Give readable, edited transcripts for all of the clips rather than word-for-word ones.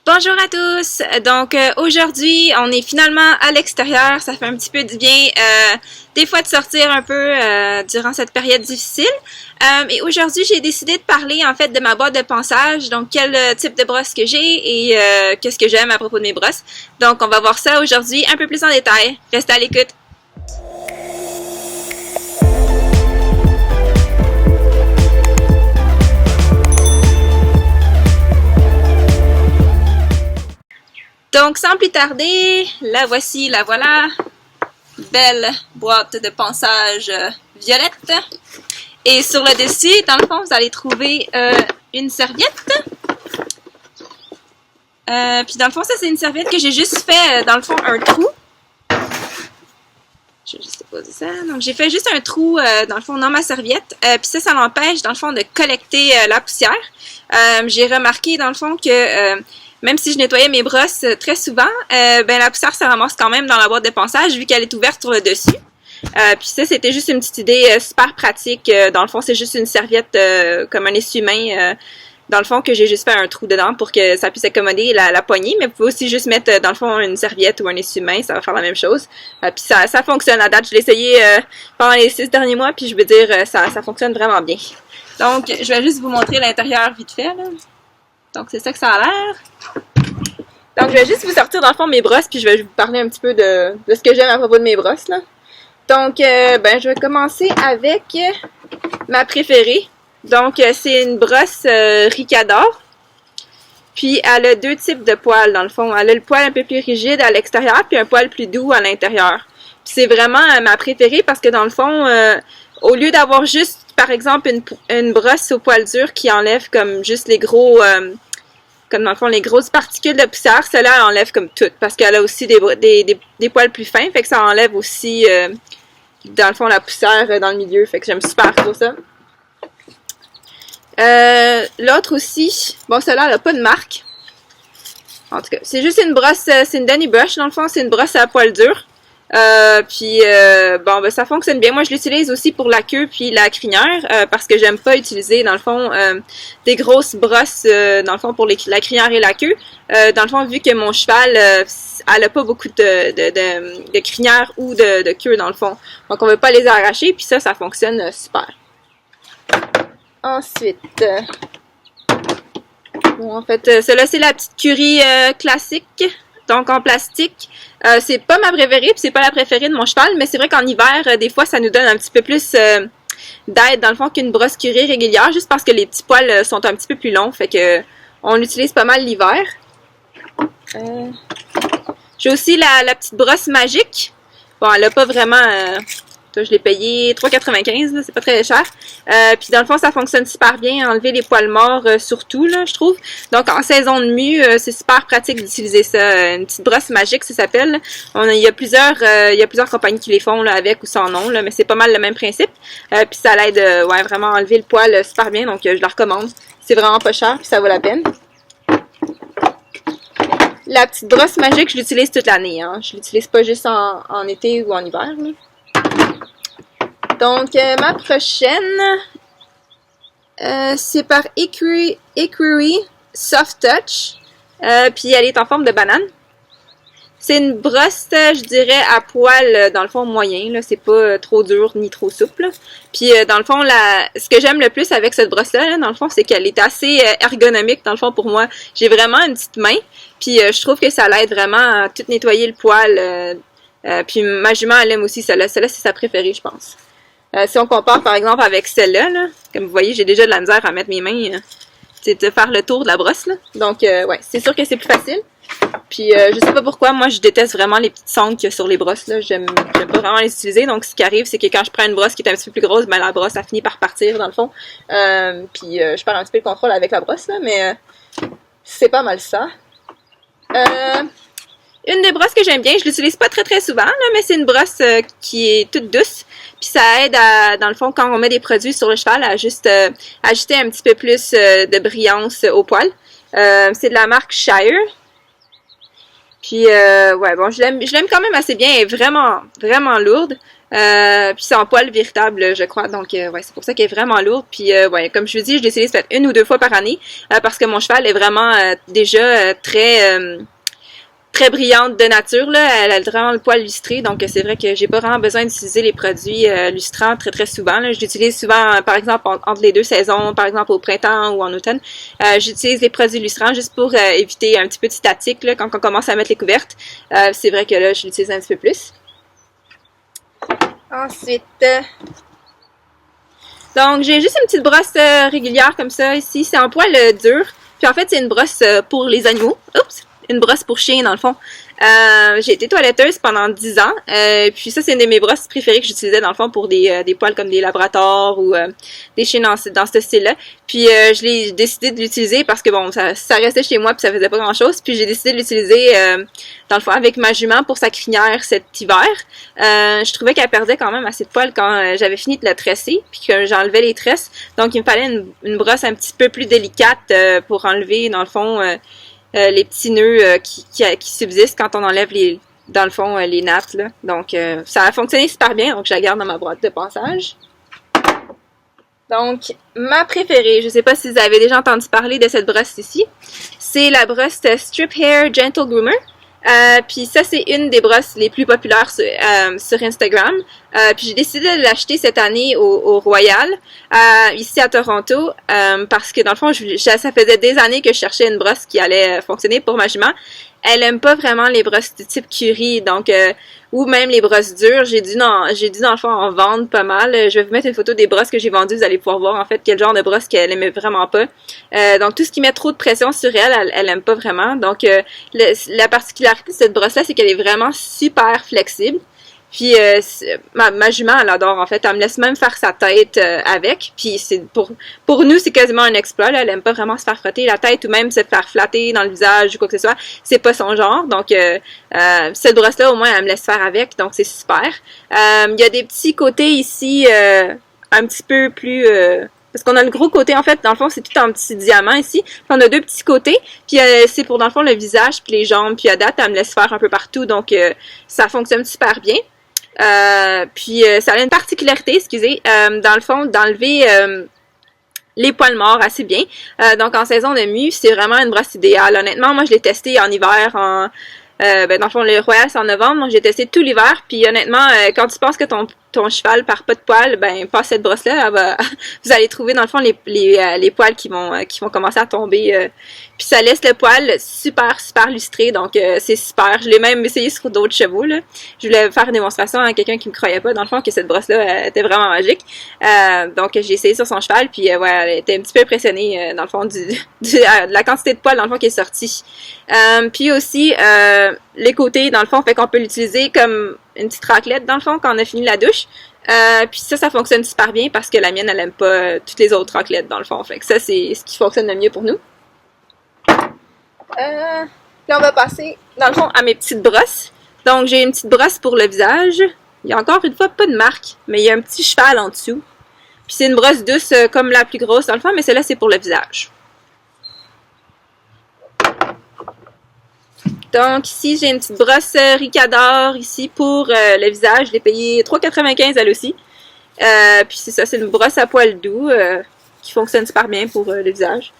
Bonjour à tous! Donc aujourd'hui, on est finalement à l'extérieur. Ça fait un petit peu du bien des fois de sortir un peu durant cette période difficile. Et aujourd'hui, j'ai décidé de parler en fait de ma boîte de ponçage, donc quel type de brosse que j'ai et qu'est-ce que j'aime à propos de mes brosses. Donc on va voir ça aujourd'hui un peu plus en détail. Restez à l'écoute! Donc, sans plus tarder, la voici, la voilà. Belle boîte de ponçage violette. Et sur le dessus, dans le fond, vous allez trouver une serviette. Puis dans le fond, ça, c'est une serviette que j'ai juste fait, dans le fond, un trou. Je vais juste poser ça. Donc, j'ai fait juste un trou, dans le fond, dans ma serviette. Puis ça l'empêche, dans le fond, de collecter la poussière. J'ai remarqué, dans le fond, que même si je nettoyais mes brosses très souvent, ben la poussière se ramasse quand même dans la boîte de ponçage vu qu'elle est ouverte sur le dessus. Puis ça, c'était juste une petite idée super pratique. Dans le fond, c'est juste une serviette comme un essuie-main. Dans le fond, que j'ai juste fait un trou dedans pour que ça puisse accommoder la poignée. Mais vous pouvez aussi juste mettre, dans le fond, une serviette ou un essuie-main. Ça va faire la même chose. Puis ça fonctionne à date. Je l'ai essayé pendant les 6 derniers mois. Puis je veux dire, ça fonctionne vraiment bien. Donc, je vais juste vous montrer l'intérieur vite fait, là. Donc, c'est ça que ça a l'air. Donc, je vais juste vous sortir dans le fond mes brosses, puis je vais vous parler un petit peu de ce que j'aime à propos de mes brosses, là. Donc, ben, je vais commencer avec ma préférée. Donc, c'est une brosse Ricador. Puis, elle a deux types de poils, dans le fond. Elle a le poil un peu plus rigide à l'extérieur, puis un poil plus doux à l'intérieur. Puis, c'est vraiment ma préférée parce que, dans le fond, au lieu d'avoir juste, par exemple, une brosse au poil dur qui enlève comme juste les gros... comme dans le fond, les grosses particules de poussière, celle-là, elle enlève comme toutes, parce qu'elle a aussi des poils plus fins, fait que ça enlève aussi, dans le fond, la poussière dans le milieu, fait que j'aime super trop ça. L'autre aussi, bon, celle-là, elle a pas de marque. En tout cas, c'est juste une brosse, c'est une Danny Brush, dans le fond, c'est une brosse à poil dur. Puis bon, ben ça fonctionne bien. Moi, je l'utilise aussi pour la queue puis la crinière parce que j'aime pas utiliser dans le fond des grosses brosses dans le fond pour la crinière et la queue. Dans le fond, vu que mon cheval elle a pas beaucoup de crinière ou de queue dans le fond, donc on veut pas les arracher. Puis ça fonctionne super. Ensuite, bon en fait, celle-là c'est la petite curie classique. Donc en plastique, c'est pas ma préférée, puis c'est pas la préférée de mon cheval, mais c'est vrai qu'en hiver, des fois, ça nous donne un petit peu plus d'aide dans le fond qu'une brosse curie régulière, juste parce que les petits poils sont un petit peu plus longs, fait que on l'utilise pas mal l'hiver. J'ai aussi la petite brosse magique. Bon, elle a pas vraiment... je l'ai payé 3,95$, c'est pas très cher. Puis dans le fond, ça fonctionne super bien, enlever les poils morts surtout, là, je trouve. Donc en saison de mue, c'est super pratique d'utiliser ça. Une petite brosse magique, ça s'appelle. Il y a plusieurs compagnies qui les font là, avec ou sans nom, là, mais c'est pas mal le même principe. Puis ça l'aide ouais, vraiment à enlever le poil super bien, donc je la recommande. C'est vraiment pas cher, puis ça vaut la peine. La petite brosse magique, je l'utilise toute l'année. Hein. Je l'utilise pas juste en été ou en hiver. Là. Donc, ma prochaine, c'est par Equerry Soft Touch. Puis, elle est en forme de banane. C'est une brosse, je dirais, à poil, dans le fond, moyen. Là, c'est pas trop dur ni trop souple. Puis, dans le fond, ce que j'aime le plus avec cette brosse-là, là, dans le fond, c'est qu'elle est assez ergonomique, dans le fond, pour moi. J'ai vraiment une petite main. Puis, je trouve que ça l'aide vraiment à tout nettoyer le poil. Puis, ma jument, elle aime aussi celle-là. Celle-là, c'est sa préférée, je pense. Si on compare par exemple avec celle-là, là, comme vous voyez, j'ai déjà de la misère à mettre mes mains, de faire le tour de la brosse. Là. Donc, ouais, c'est sûr que c'est plus facile. Puis, je sais pas pourquoi, moi, je déteste vraiment les petites sangles qu'il y a sur les brosses. Là. J'aime pas vraiment les utiliser. Donc, ce qui arrive, c'est que quand je prends une brosse qui est un petit peu plus grosse, ben la brosse, a fini par partir, dans le fond. Puis, je perds un petit peu le contrôle avec la brosse, là, mais c'est pas mal ça. Une des brosses que j'aime bien, je l'utilise pas très souvent, là, mais c'est une brosse qui est toute douce. Puis ça aide à, dans le fond, quand on met des produits sur le cheval, à juste ajouter un petit peu plus de brillance au poil. C'est de la marque Shire. Puis ouais, bon, je l'aime quand même assez bien. Elle est vraiment lourde. Puis c'est en poil véritable, je crois. Donc, ouais, c'est pour ça qu'elle est vraiment lourde. Puis, ouais, comme je vous dis, je l'utilise peut-être 1 ou 2 fois par année parce que mon cheval est vraiment déjà très brillante de nature, là. Elle a vraiment le poil lustré, donc c'est vrai que j'ai pas vraiment besoin d'utiliser les produits lustrants très souvent, là. Je l'utilise souvent, par exemple, entre les 2 saisons, par exemple au printemps ou en automne. J'utilise les produits lustrants juste pour éviter un petit peu de statique, là, quand on commence à mettre les couvertes. C'est vrai que là, je l'utilise un petit peu plus. Ensuite, donc j'ai juste une petite brosse régulière comme ça ici. C'est en poil dur. Puis en fait, c'est une brosse pour les animaux. Oups! Une brosse pour chien, dans le fond. J'ai été toiletteuse pendant 10 ans. Puis ça, c'est une de mes brosses préférées que j'utilisais, dans le fond, pour des poils comme des labradors ou des chiens dans ce style-là. Puis je l'ai décidé de l'utiliser parce que, bon, ça restait chez moi puis ça faisait pas grand-chose. Puis j'ai décidé de l'utiliser, dans le fond, avec ma jument pour sa crinière cet hiver. Je trouvais qu'elle perdait quand même assez de poils quand j'avais fini de la tresser puis que j'enlevais les tresses. Donc, il me fallait une brosse un petit peu plus délicate pour enlever, dans le fond, les petits nœuds qui subsistent quand on enlève dans le fond, les nattes, là. Donc, ça a fonctionné super bien, donc je la garde dans ma boîte de passage. Donc, ma préférée, je sais pas si vous avez déjà entendu parler de cette brosse ici, c'est la brosse Strip Hair Gentle Groomer. Puis ça, c'est une des brosses les plus populaires sur Instagram. Puis j'ai décidé de l'acheter cette année au Royal, ici à Toronto, parce que dans le fond, ça faisait des années que je cherchais une brosse qui allait fonctionner pour ma jument. Elle aime pas vraiment les brosses de type curry, donc ou même les brosses dures. J'ai dû dans le fond en vendre pas mal. Je vais vous mettre une photo des brosses que j'ai vendues, vous allez pouvoir voir en fait quel genre de brosse qu'elle aimait vraiment pas. Donc tout ce qui met trop de pression sur elle, elle aime pas vraiment. Donc la particularité de cette brosse-là, c'est qu'elle est vraiment super flexible. Puis ma jument, elle adore en fait. Elle me laisse même faire sa tête avec. Puis c'est pour nous, c'est quasiment un exploit. Là. Elle aime pas vraiment se faire frotter la tête ou même se faire flatter dans le visage ou quoi que ce soit. C'est pas son genre. Donc cette brosse-là, au moins, elle me laisse faire avec. Donc c'est super. Il y a des petits côtés ici un petit peu plus parce qu'on a le gros côté, en fait, dans le fond, c'est tout en petits diamants ici. Puis on a 2 petits côtés. Puis c'est pour, dans le fond, le visage, puis les jambes. Puis à date, elle me laisse faire un peu partout. Donc ça fonctionne super bien. Puis ça a une particularité, excusez, dans le fond, d'enlever les poils morts assez bien. Donc en saison de mue, c'est vraiment une brosse idéale. Honnêtement, moi je l'ai testé en hiver, dans le fond, le Royal c'est en novembre, donc j'ai testé tout l'hiver. Puis honnêtement, quand tu penses que ton cheval perd pas de poils, ben passe cette brosse-là, vous allez trouver dans le fond les poils qui vont commencer à tomber. Puis ça laisse le poil super lustré, donc c'est super. Je l'ai même essayé sur d'autres chevaux, là. Je voulais faire une démonstration à quelqu'un qui me croyait pas, dans le fond, que cette brosse-là était vraiment magique. Donc j'ai essayé sur son cheval, puis ouais, elle était un petit peu impressionnée, dans le fond, de la quantité de poils, dans le fond, qui est sortie. Puis aussi, les côtés, dans le fond, fait qu'on peut l'utiliser comme une petite raclette, dans le fond, quand on a fini la douche. Puis ça fonctionne super bien parce que la mienne, elle aime pas toutes les autres raclettes, dans le fond. Fait que ça, c'est ce qui fonctionne le mieux pour nous. Là, on va passer, dans le fond, à mes petites brosses. Donc, j'ai une petite brosse pour le visage. Il y a encore une fois pas de marque, mais il y a un petit cheval en dessous. Puis c'est une brosse douce comme la plus grosse, dans le fond, mais celle-là, c'est pour le visage. Donc, ici, j'ai une petite brosse Ricador ici pour le visage. Je l'ai payée 3,95 elle aussi. Puis c'est ça, c'est une brosse à poils doux qui fonctionne super bien pour le visage.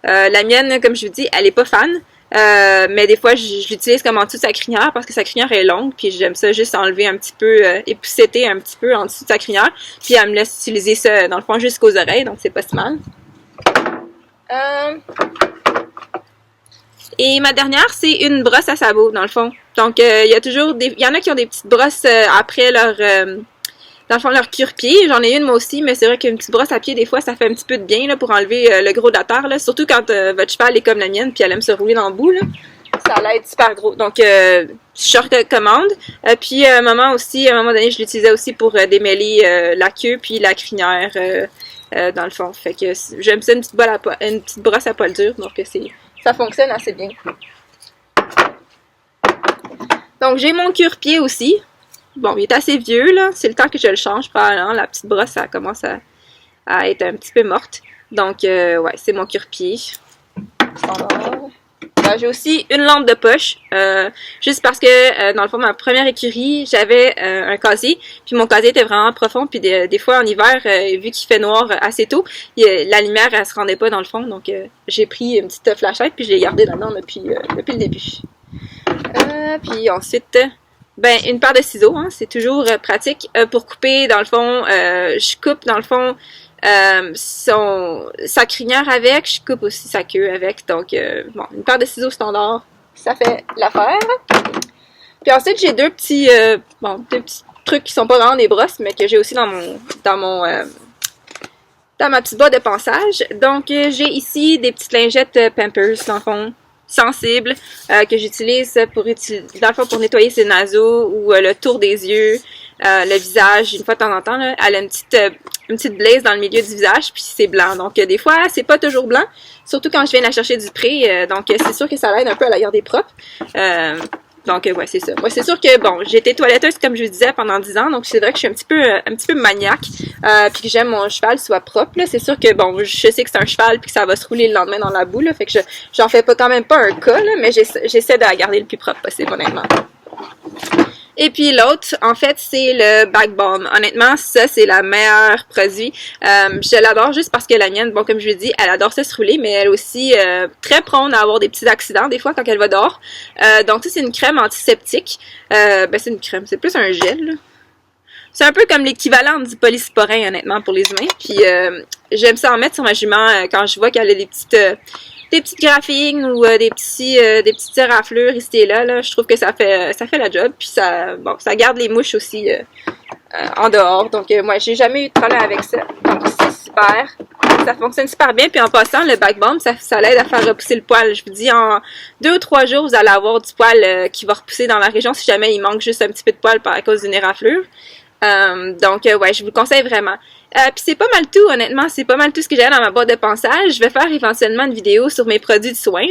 La mienne, comme je vous dis, elle est pas fan. Mais des fois, je l'utilise comme en dessous de sa crinière parce que sa crinière est longue. Puis j'aime ça juste enlever un petit peu, épousseter un petit peu en dessous de sa crinière. Puis elle me laisse utiliser ça, dans le fond, jusqu'aux oreilles. Donc c'est pas si mal. Et ma dernière, c'est une brosse à sabot, dans le fond. Donc, il y en a qui ont des petites brosses après dans le fond, leur cure-pied. J'en ai une, moi aussi, mais c'est vrai qu'une petite brosse à pied, des fois, ça fait un petit peu de bien, là, pour enlever le gros de la terre, là. Surtout quand votre cheval est comme la mienne, puis elle aime se rouler dans le bout, là. Ça l'aide super gros. Donc, je recommande. Puis, à un moment donné, je l'utilisais aussi pour démêler la queue, puis la crinière, dans le fond. Fait que j'aime ça, une petite brosse à poil dur, donc ça fonctionne assez bien. Donc, j'ai mon cure-pied aussi. Bon, il est assez vieux, là. C'est le temps que je le change, probablement. La petite brosse, ça commence à être un petit peu morte. Donc, ouais, c'est mon cure-pied. Standard. voilà, j'ai aussi une lampe de poche, juste parce que, dans le fond, ma première écurie, j'avais un casier, puis mon casier était vraiment profond, puis des fois, en hiver, vu qu'il fait noir assez tôt, la lumière, elle se rendait pas dans le fond, donc j'ai pris une petite flashlight, puis je l'ai gardée là-dedans depuis le début. Puis ensuite, ben, une paire de ciseaux, hein, c'est toujours pratique. Pour couper, dans le fond, je coupe, dans le fond, sa crinière avec, je coupe aussi sa queue avec. Donc, bon, une paire de ciseaux standard, ça fait l'affaire. Puis ensuite, j'ai deux petits trucs qui sont pas vraiment des brosses, mais que j'ai aussi dans ma petite boîte de ponçage. Donc, j'ai ici des petites lingettes Pampers, dans le fond, sensibles, que j'utilise dans le fond, pour nettoyer ses naseaux ou le tour des yeux, le visage, une fois de temps en temps, là, elle a une petite blaze dans le milieu du visage, puis c'est blanc. Donc, des fois, c'est pas toujours blanc, surtout quand je viens la chercher du pré, donc c'est sûr que ça l'aide un peu à la garder propre. Donc, ouais, c'est ça. Moi, c'est sûr que, bon, j'ai été toiletteuse, comme je vous disais, pendant 10 ans, donc c'est vrai que je suis un petit peu maniaque, puis que j'aime mon cheval soit propre, là. C'est sûr que, bon, je sais que c'est un cheval, puis que ça va se rouler le lendemain dans la boue, là, fait que j'en fais pas quand même pas un cas, là, mais j'essaie de la garder le plus propre possible, honnêtement. Et puis l'autre, en fait, c'est le Bag Balm. Honnêtement, ça, c'est le meilleur produit. Je l'adore juste parce que la mienne, bon, comme je l'ai dit, elle adore se rouler, mais elle est aussi très prone à avoir des petits accidents, des fois, quand elle va dehors. Donc, ça, c'est une crème antiseptique. Ben, c'est une crème, c'est plus un gel, là. C'est un peu comme l'équivalent du polysporin, honnêtement, pour les humains. Puis, j'aime ça en mettre sur ma jument quand je vois qu'elle a des petites graphines ou des petites éraflures ici et là, je trouve que ça fait la job, puis ça garde les mouches aussi en dehors. Donc moi j'ai jamais eu de problème avec ça. Donc c'est super. Ça fonctionne super bien. Puis en passant, le Bag Balm, ça l'aide à faire repousser le poil. Je vous dis, en 2 ou 3 jours, vous allez avoir du poil qui va repousser dans la région si jamais il manque juste un petit peu de poil à cause d'une éraflure. Donc ouais, je vous le conseille vraiment. Puis c'est pas mal tout, honnêtement, c'est pas mal tout ce que j'ai dans ma boîte de ponçage. Je vais faire éventuellement une vidéo sur mes produits de soins,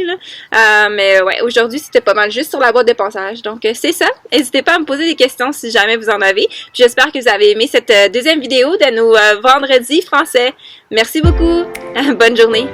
là. Mais ouais, aujourd'hui, c'était pas mal juste sur la boîte de ponçage. Donc c'est ça. N'hésitez pas à me poser des questions si jamais vous en avez. Puis j'espère que vous avez aimé cette deuxième vidéo de nos vendredis français. Merci beaucoup. Bonne journée.